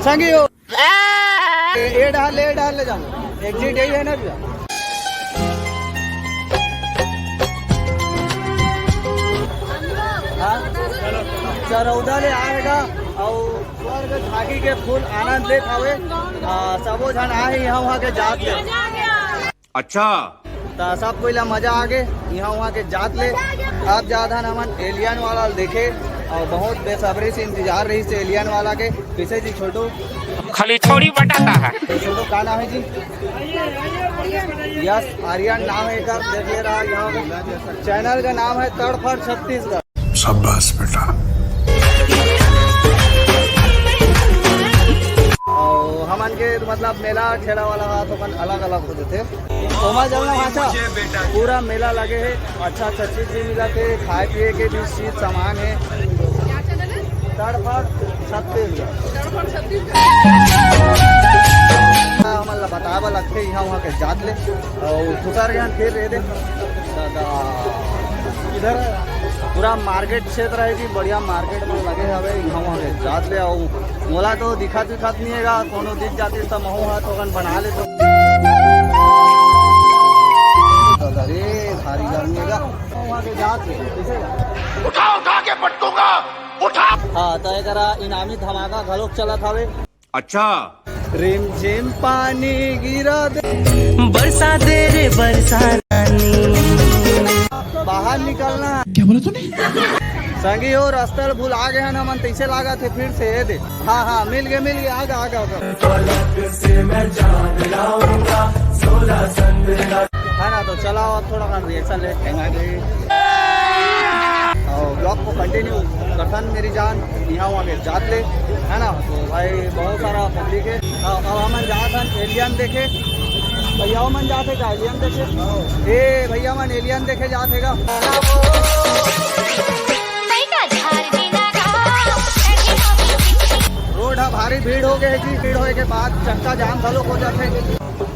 संगी हो ये डाल ले जाओ एग्जिट यही है ना भैया। चरौदा ले आएगा और स्वर्ग झांकी के फूल आनंद ले खावे सबो जन आए यहाँ वहाँ के जात ले। अच्छा तो सब कोई मजा आगे यहाँ वहाँ के जात ले। अब ज्यादा नमन एलियन वाला देखे और बहुत बेसब्री से इंतजार रही से एलियन वाला के। पीछे जी छोटू खाली छोड़ी बटाता है। छोटू का नाम है जी? यस आर्यन नाम है का देख ले रहा यहाँ चैनल का नाम है तड़फड़ छत्तीसगढ़। शाबाश बेटा। और हमन के मतलब मेला ठेला वाला हाथ अपन अलग अलग होते थे। ओमा जलना भाषा पूरा मेला लगे है। अच्छा चीज भी मिला थे खाए पिए के भी चीज सामान है। तड़फड़ छत्तीसगढ़ हमन ला बतावा लगते यहाँ वहाँ के जात ले और तुषार ज्ञान फिर रहे दे इधर पूरा मार्केट क्षेत्र है कि बढ़िया मार्केट में लगे हवे यहाँ वहाँ के जात ले। और मोला तो दिखत नहीं है कोनो दिख जाती तो महू हाथ होगन बना ले तो अरे भारी गर्मी है वहाँ के जात ले उठा के पटकूंगा उठा। हाँ तो करा इनामी धमाका घलोक चला था। अच्छा रिम झिम पानी गिरा दे बरसा दे रे बरसा बाहर निकलना। क्या बोला तूने? संगी हो रास्ता भूल आ गए ना मन तैसे लागा थे फिर से ये दे। हाँ मिल गए आगा है ना। तो चलाओ अब थोड़ा सा रिएक्शन ले ब्लॉग को कंटिन्यू करता मेरी जान यहाँ वहाँ के जात ले है ना। तो भाई बहुत सारा पब्लिक है। अब हम जात हैं एलियन देखे भैया मन जाते का एलियन देखे ए भैया मन एलियन देखे जाते का। रोड भारी भीड़ हो गई जी। भीड़ होने के बाद चक्का जाम घलो हो जाते।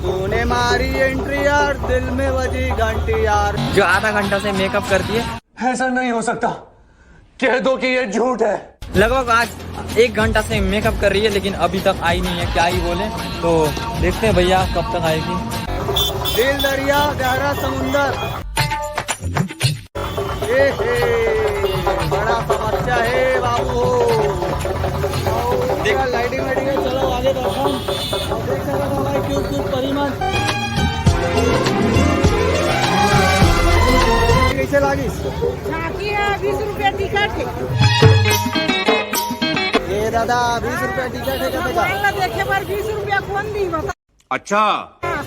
तूने मारी एंट्री यार दिल में बजी घंटी यार। जो आधा घंटा से मेकअप करती है। ऐसा नहीं हो सकता, कह दो कि ये झूठ है। लगभग आज 1 घंटा से मेकअप कर रही है लेकिन अभी तक आई नहीं है। क्या ही बोले तो देखते हैं भैया कब तक आएगी। दिल दरिया गहरा समुंदर बड़ा समस्या है बाबू। देखा लाइटिंग वाइटिंग चलो आगे दर्शन देख सकते भाई क्यूट परिमान कैसे लागी? 20 रुपया टिकट है। ये दादा 20 रुपया टिकट है क्या देखे पर 20 रुपया कौन दी बता। अच्छा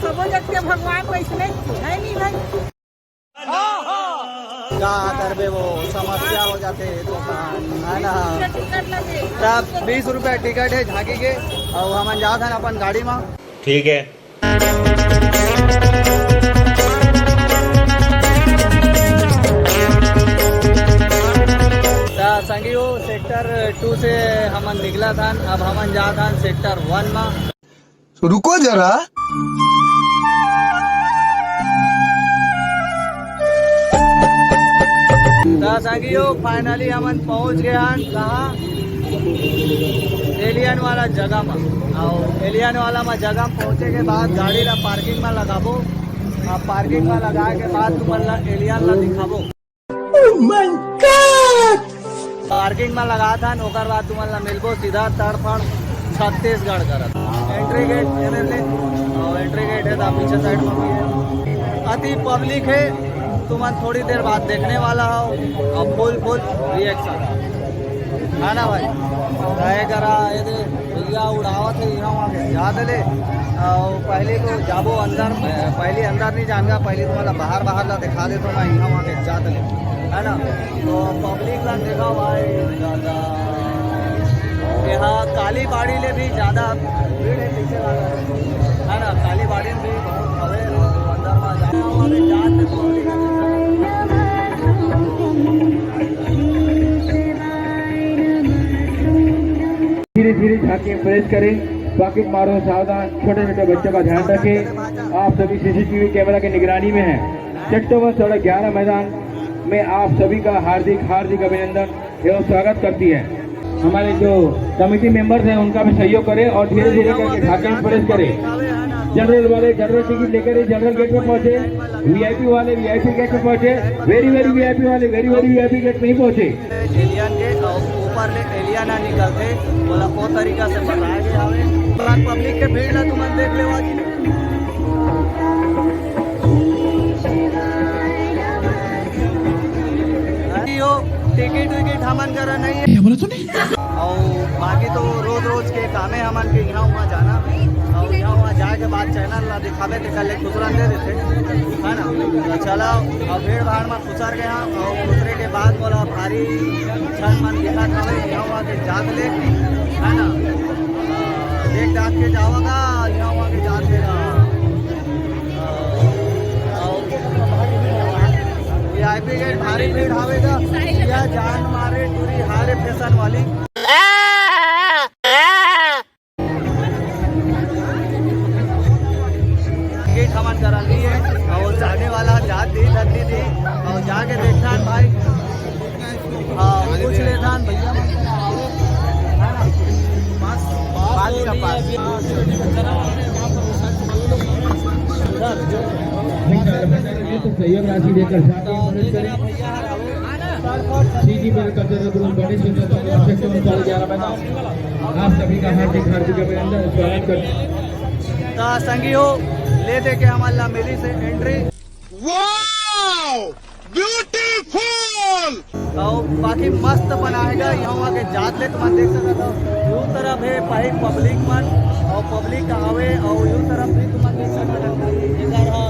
सब लगते भगवान पैसे नहीं है नहीं भाई क्या करबे वो समस्या हो जाते दुकान है ना। टिकट लगे तब 20 रुपया टिकट है झांकी के और हम जात हैं अपन गाड़ी में। ठीक है संगी हो सेक्टर 2 से हम निकला था। अब हम जा था सेक्टर 1 में। रुको जरा संगी हो फाइनली हम पहुंच गए कहाँ एलियन वाला जगह में। और एलियन वाला में जगह पहुंचे के बाद गाड़ी ला पार्किंग में लगाबो। पार्किंग में लगाए के बाद तुम्हारा एलियन ला दिखाबो। पार्किंग में लगा था ओकर बाद तुम्हारा मिलबो सीधा तड़फड़ छत्तीसगढ़ करत। एंट्री गेट और एंट्री गेट है तो पीछे साइड में भी है। अति पब्लिक है तुम थोड़ी देर बाद देखने वाला हो और फुल रिएक्शन है ना भाई। कहे करा ये भैया उड़ावत है यहाँ वहाँ के याद ले। और पहले तो जाबो अंदर पहले अंदर नहीं जाएगा पहले तुम्हारा बाहर ला दिखा दे तो ना यहाँ वहाँ के याद ले है ना। तो पब्लिक ला देखा भाई ज़्यादा यहाँ काली बाड़ी ले भी ज़्यादा भीड़ है पीछे वाला है ना। काली बाड़ी में भी बहुत हवे अंदर में धीरे धीरे झांकी प्रेस करें। पॉकेट मारो सावधान। छोटे छोटे बच्चों का ध्यान रखें। आप सभी सीसीटीवी कैमरा की निगरानी में हैं। सेक्टर 1 11 मैदान में आप सभी का हार्दिक अभिनंदन एवं स्वागत करती है। हमारे जो कमेटी मेंबर्स हैं उनका भी सहयोग करें और धीरे धीरे करके ढाके में प्रवेश करें। जनरल वाले जनरल टिकट लेकर जनरल गेट पर पहुंचे, वीआईपी वाले वीआईपी गेट पर पहुंचे, वेरी वीआईपी वाले वेरी वीआईपी गेट नहीं पहुंचे। एलियन के ऊपर ले एलियन ना निकलते बोला वो तरीका से बताया गया हमें। पब्लिक के भीड़ ला तुम देख ले आज टिकट विकेट हमन करा नहीं है बोला तो नहीं। और बाकी तो रोज रोज के काम है हमन के यहाँ वहाँ जाना और यहाँ वहाँ जाए के बाद चैनल ला दिखावे के कल खुसरन दे देते है ना। तो चलो और भीड़ भाड़ में खुसर गया और खुसरे के बाद बोला भारी क्षण मन दिखा था यहाँ वहाँ के जात ले है ना। देख डाक के जाओगा यहाँ वहाँ के जात लेगा वीआईपी गेट भारी भीड़ आवेगा या जान मारे टूरी हारे फैशन वाली गेट हमारे करा ली है और जाने वाला जात दी धरती थी और जाके देखा भाई पूछ लेता भैया सहयोग राशि देकर आप सभी का हार्दिक अभिनंदन स्वागत करते हैं। संगी हो ले दे के हमारा मिली से एंट्री ब्यूटीफुल और बाकी मस्त बनाएगा यहाँ के जात ले तुम देख सकते हो। यू तरफ है पही पब्लिक मन और पब्लिक आवे और यू तरफ भी तुम देख सकते हो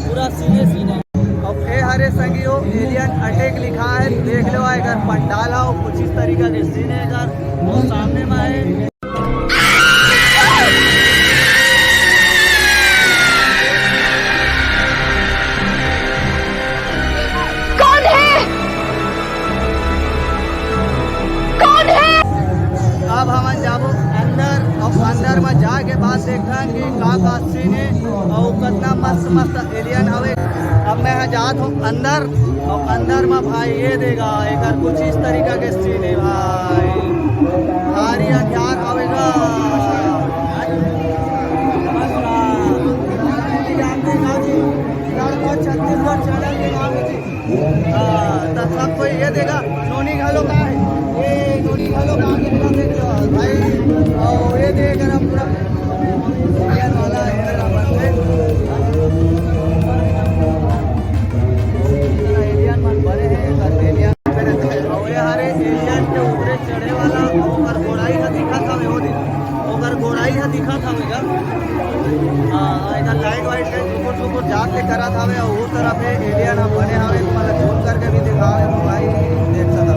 पूरा सीने अब ए हरे संगी हो एलियन अटैक लिखा है देख लो अगर पंडाल हो कुछ इस तरीका के सीन है अगर वो सामने में है। अब हम जाबो अंदर और अंदर में जाके बाद देखा कि का सीन है और कितना मस्त मस्त एलियन हवे। अब मैं जात हूँ अंदर और अंदर में भाई ये देगा एक कुछ इस तरीका के सीन है भाई भारी हथियार आवेगा। छत्तीसगढ़ चैनल के नाम तो सब कोई ये देगा नोनी घालो का है ये नोनी घालो का देख लो भाई और ये देख रहा पूरा वाला एलियन मन बड़े हैं और ये हरे एलियन के ऊपरे चढ़े वाला और घोड़ाई का दिखा था वो दिन घोड़ाई का दिखा था मेरा लाइट वाइट के टुकुर टुकुर जात ले करा था और उस तरफ एलियन हम बने हवे तुम्हारा झूम करके भी दिखावे तो भाई देख सकता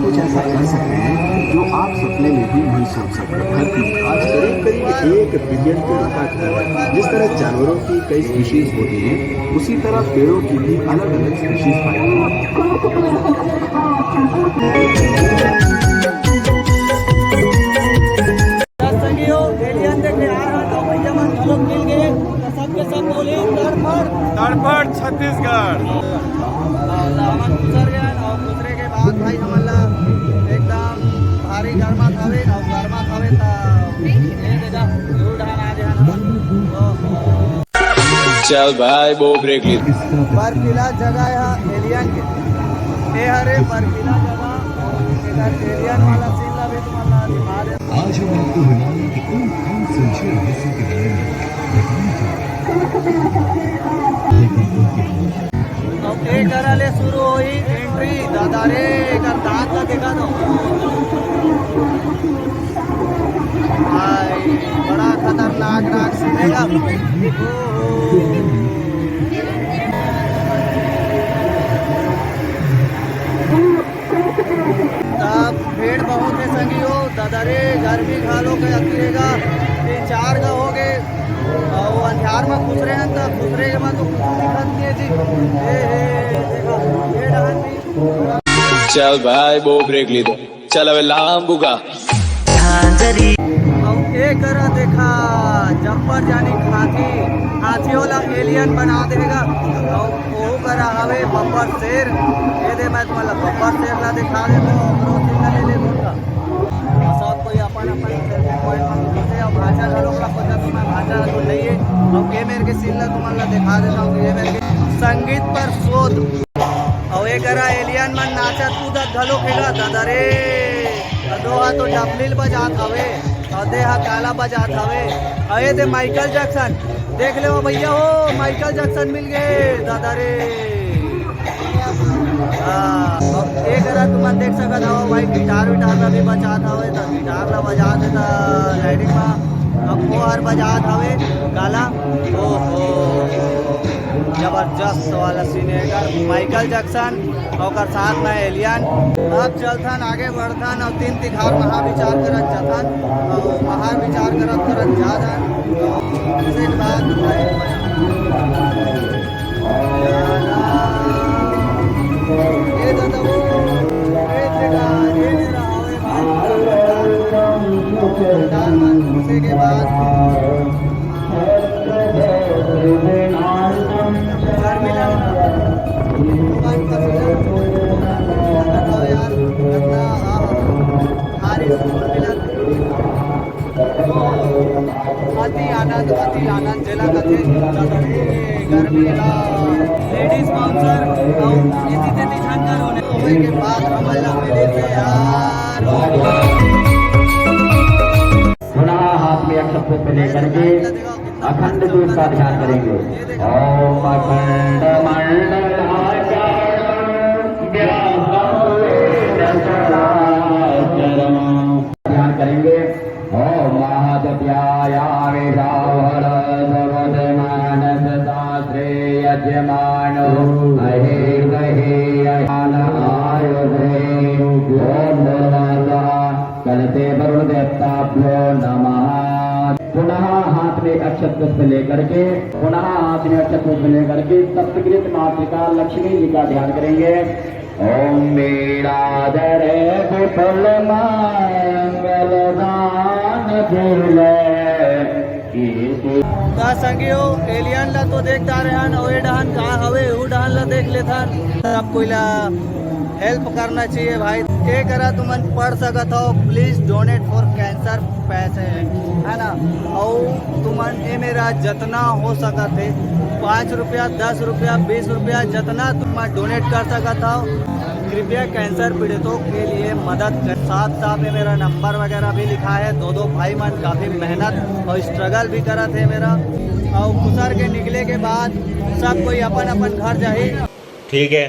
कुछ ऐसा कर सकते हैं जो आप सपने में भी नहीं सोच सकते। धरती आज करीब करीब 1 बिलियन पेड़ों का घर है। जिस तरह जानवरों की कई स्पीशीज होती हैं उसी तरह पेड़ों की भी अलग अलग स्पीशीज पाई तड़फड़ छत्तीसगढ़ दूसरे के बाद भाई हमारा एकदम भारी गर्मा थावे और गर्मा थावे चल भाई वो ब्रेक ली बर्फीला जगह है एलियन के हरे बर्फीला जगह एलियन वाला सीन ला भी तुम्हारा दिखा दे। आज हम आपको हिमालय के उन संक्षेप हिस्सों के बारे में अब एक कराले शुरू हुई एंट्री दादा रे कर दांत का देखा दो भाई बड़ा खतरनाक राग सुनेगा। तब भीड़ बहुत है संगी हो दादा रे गर्मी खालो के अकेलेगा 3-4 का हो गए और अंधार में खुसरे हैं तो खुसरे के बाद तो दिक्कत नहीं है जी देखो ये डांस भी चल भाई वो ब्रेक ली दो चल अब लाम बुगा अब एक करा देखा जंपर जानी हाथी वाला एलियन बना देगा और वो करा हवे बब्बर शेर ये दे मैं तुम्हारा बब्बर शेर ला दिखा दे तो ले ले दूंगा सब कोई अपन भाषा घरों का पता तुम्हें भाषा तो नहीं है। अब ये मेरे के सीन तुम्हारा दिखा देता हूँ। ये मेरे के संगीत पर शोध और ये करा एलियन मन नाचत कूदत घलो खेलत दादा रे दो हा तो डबलिल बजात हवे और दे हा काला बजात हवे। अये दे माइकल जैक्सन देख ले भैया हो माइकल जैक्सन मिल गए दादा रे। एक करा तुम देख सकत हो भाई गिटार विटार ला भी बजात हवे तो गिटार ला बजा देता लाइटिंग में। अब वो हर बजात हवे काला ओहो जबरदस्त वाला सीन है माइकल जैक्सन और साथ में एलियन। अब चलथन आगे बढ़थन और तीन तिखार महाविचार करत जाथन और महाविचार करत करत जाथन। इसके बाद ये दादा वो ये जगह ये मेरा हवे भाई उसे के बाद घर मिला भगवान का यार कितना हारिस मिला अति आनंद जिला कथे घर मिला लेडीज बाउंसर और इतने दिखाकर होने होने के बाद हमारा मिले थे यार। पुनः हाथ में अक्षत पुष्प लेकर के अखंड ज्योत का ध्यान करेंगे। ओम अखंड ध्यान करेंगे। ओम महादत्याया वेदावहर सर्वधमानस शास्त्रे यजमानो अहिर्वहे अहान आयुधे ओम नमः कलते वरुण देवताभ्यो नमः। पुनः हाथ में अक्षत पुष्प लेकर के सप्तकृत मातृका लक्ष्मी जी का ध्यान करेंगे। ओम मीराधरे विपुल मंगल दान झूले का संगियो एलियन ला तो देखता रहन और ये डहन कहाँ हवे वो डहन ला देख लेथन। अब कोई ला हेल्प करना चाहिए भाई। ये करा तुमन पढ़ सकत हो प्लीज डोनेट फॉर कैंसर पैसे है ना। और तुमन ये मेरा जितना हो सकत है 5 रुपया 10 रुपया 20 रुपया जितना तुम डोनेट कर सकत हो कृपया कैंसर पीड़ितों के लिए मदद कर। साथ साथ में मेरा नंबर वगैरह भी लिखा है। दो भाई मन काफ़ी मेहनत और स्ट्रगल भी करा थे मेरा और गुजर के निकले के बाद सब कोई अपन अपन घर जाए। ठीक है।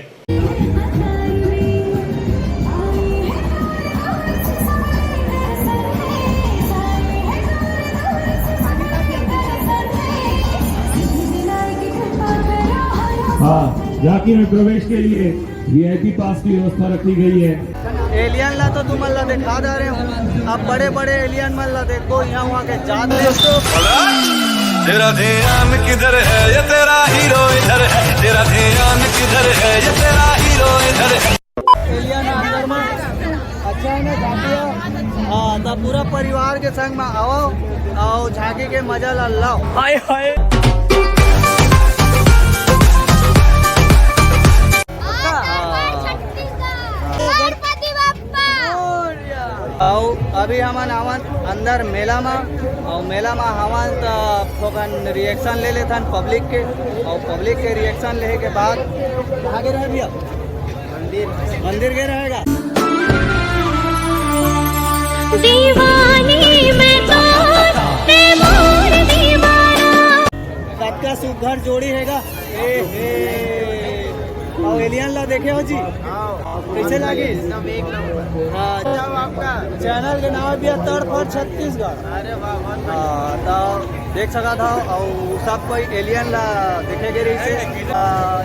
हाँ झांकी में प्रवेश के लिए वीआईपी पास की व्यवस्था रखी गई है। एलियन ला तो तुम ला दिखा दे रहे हो। अब बड़े बड़े एलियन मन ला देखो यहाँ वहाँ के जात ले तेरा ध्यान किधर है ये तेरा हीरो इधर है। तेरा ध्यान किधर है ये तेरा हीरो इधर है। एलियन अंदर में अच्छा है ना झांकी। हाँ तो पूरा परिवार के संग में आओ और झांकी के मजा ला लो। हाय हाय अभी हमन अंदर मेला में और मेला में हमन थोकन रिएक्शन ले लेथन पब्लिक के और पब्लिक के रिएक्शन लेने के बाद आगे रह भैया मंदिर के रहेगा। दीवानी में तो सबका सुघर जोड़ी हैगा। और एलियन ला देखे हो जी कैसे लगे। आपका चैनल के नाम भी है तड़फड़ छत्तीसगढ़। अरे वाह तो देख सका था और सब कोई एलियन ला देखे गए रही से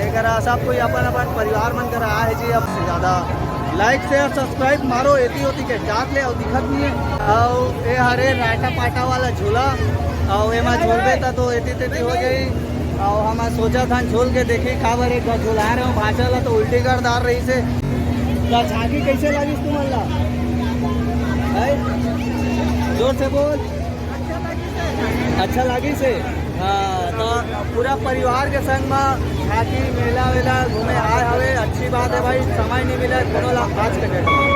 एक सब कोई अपन अपन परिवार मन कर रहा है जी। अब से ज़्यादा लाइक शेयर सब्सक्राइब मारो एती होती के जात ले और दिखत नहीं है। और ये हरे राटा पाटा वाला झूला और एमा झूलबे तो एती तेती हो जाई। और हम सोचा था झोल के देखी काबर एक झुला रहे हो भाषा ला तो उल्टी कर डाल रही से। झांकी कैसे लगी तुम्हारा जोर से बोल। अच्छा लगी से। हाँ तो पूरा परिवार के संग में झांकी मेला वेला घूमे आए हवे अच्छी बात है भाई। समय नहीं मिला आज के डेट में।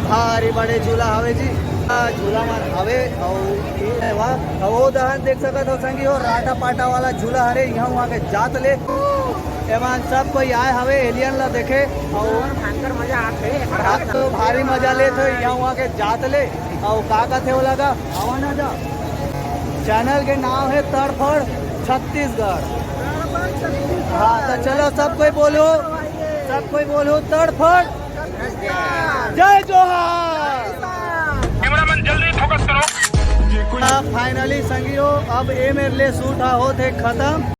भारी बड़े झूला हवे जी झूला मन हवे और वो दहन देख सकत हो संगी हो राटा पाटा वाला झूला हरे यहाँ वहाँ के जात ले एमान सब कोई आए हवे एलियन ला देखे और भयंकर मजा आते तो भारी मजा ले थे यहाँ वहाँ के जात ले और का थे वो लगा आवा ना जा चैनल के नाम है तड़फड़ छत्तीसगढ़। हाँ तो चलो सब कोई बोलो तड़फड़ जय जोहार। कैमरामैन जल्दी फोकस करो। फाइनली संगियो अब ए मेरे लिए शूट होते खत्म।